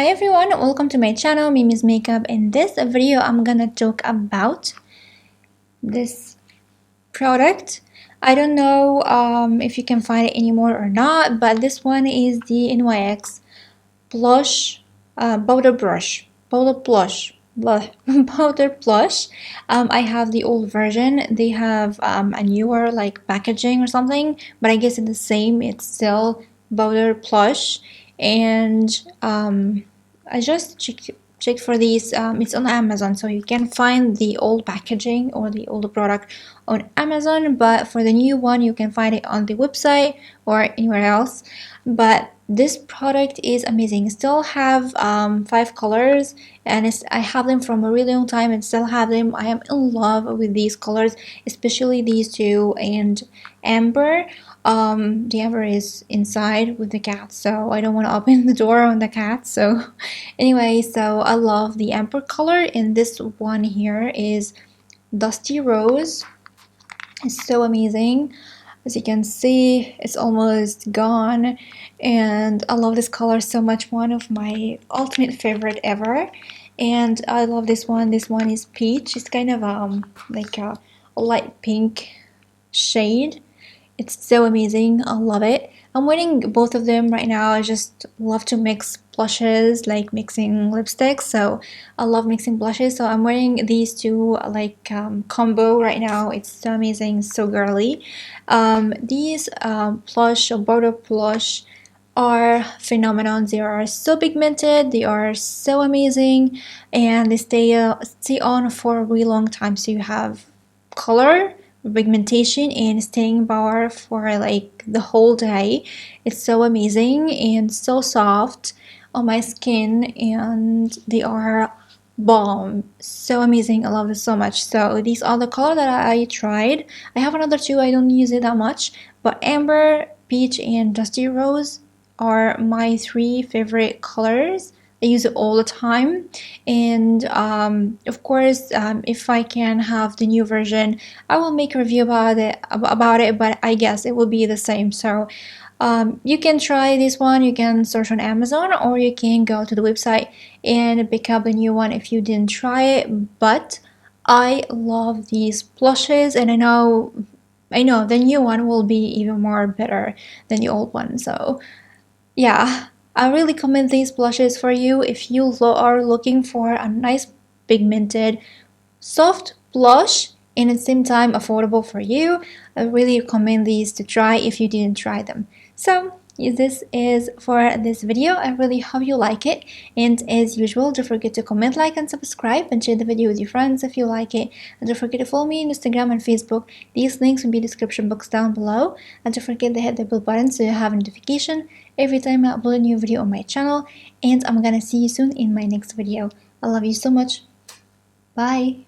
Hi everyone, welcome to my channel, Mimi's Makeup. In this video, I'm gonna talk about this product. I don't know if you can find it anymore or not, but this one is the NYX blush powder blush. I have the old version. They have a newer like packaging or something, but I guess it's the same. It's still powder blush, and I just checked for these. It's on Amazon, so you can find the old packaging or the older product on Amazon, but for the new one you can find it on the website or anywhere else. But this product is amazing. Still have 5 colors, and I have them from a really long time and still have them. I am in love with these colors, especially these two and amber. The amber is inside with the cat, so I don't want to open the door on the cat. So anyway, so I love the amber color, and this one here is dusty rose. It's so amazing. As you can see, it's almost gone, and I love this color so much. One of my ultimate favorite ever. And I love this one. This one is peach. It's kind of like a light pink shade. It's so amazing. I love it. I'm wearing both of them right now. I just love to mix blushes, like mixing lipsticks. So I love mixing blushes. So I'm wearing these two like combo right now. It's so amazing, so girly. These blush or border blush are phenomenal. They are so pigmented. They are so amazing, and they stay on for a really long time. So you have color, pigmentation, and staying power for like the whole day. It's so amazing and so soft on my skin, and they are bomb, so amazing. I love this so much. So these are the color that I tried. I have another two. I don't use it that much, but amber, peach, and dusty rose are my 3 favorite colors. I use it all the time, and of course, if I can have the new version, I will make a review about it. But I guess it will be the same. So you can try this one. You can search on Amazon, or you can go to the website and pick up the new one if you didn't try it. But I love these blushes, and I know the new one will be even more better than the old one. So yeah, I really recommend these blushes for you if you are looking for a nice pigmented soft blush and at the same time affordable for you. I really recommend these to try if you didn't try them. So this is for this video. I really hope you like it, and as usual, don't forget to comment, like, and subscribe, and share the video with your friends if you like it. And don't forget to follow me on Instagram and Facebook. These links will be in the description box down below. And don't forget to hit the bell button so you have a notification every time I upload a new video on my channel. And I'm gonna see you soon in my next video. I love you so much. Bye.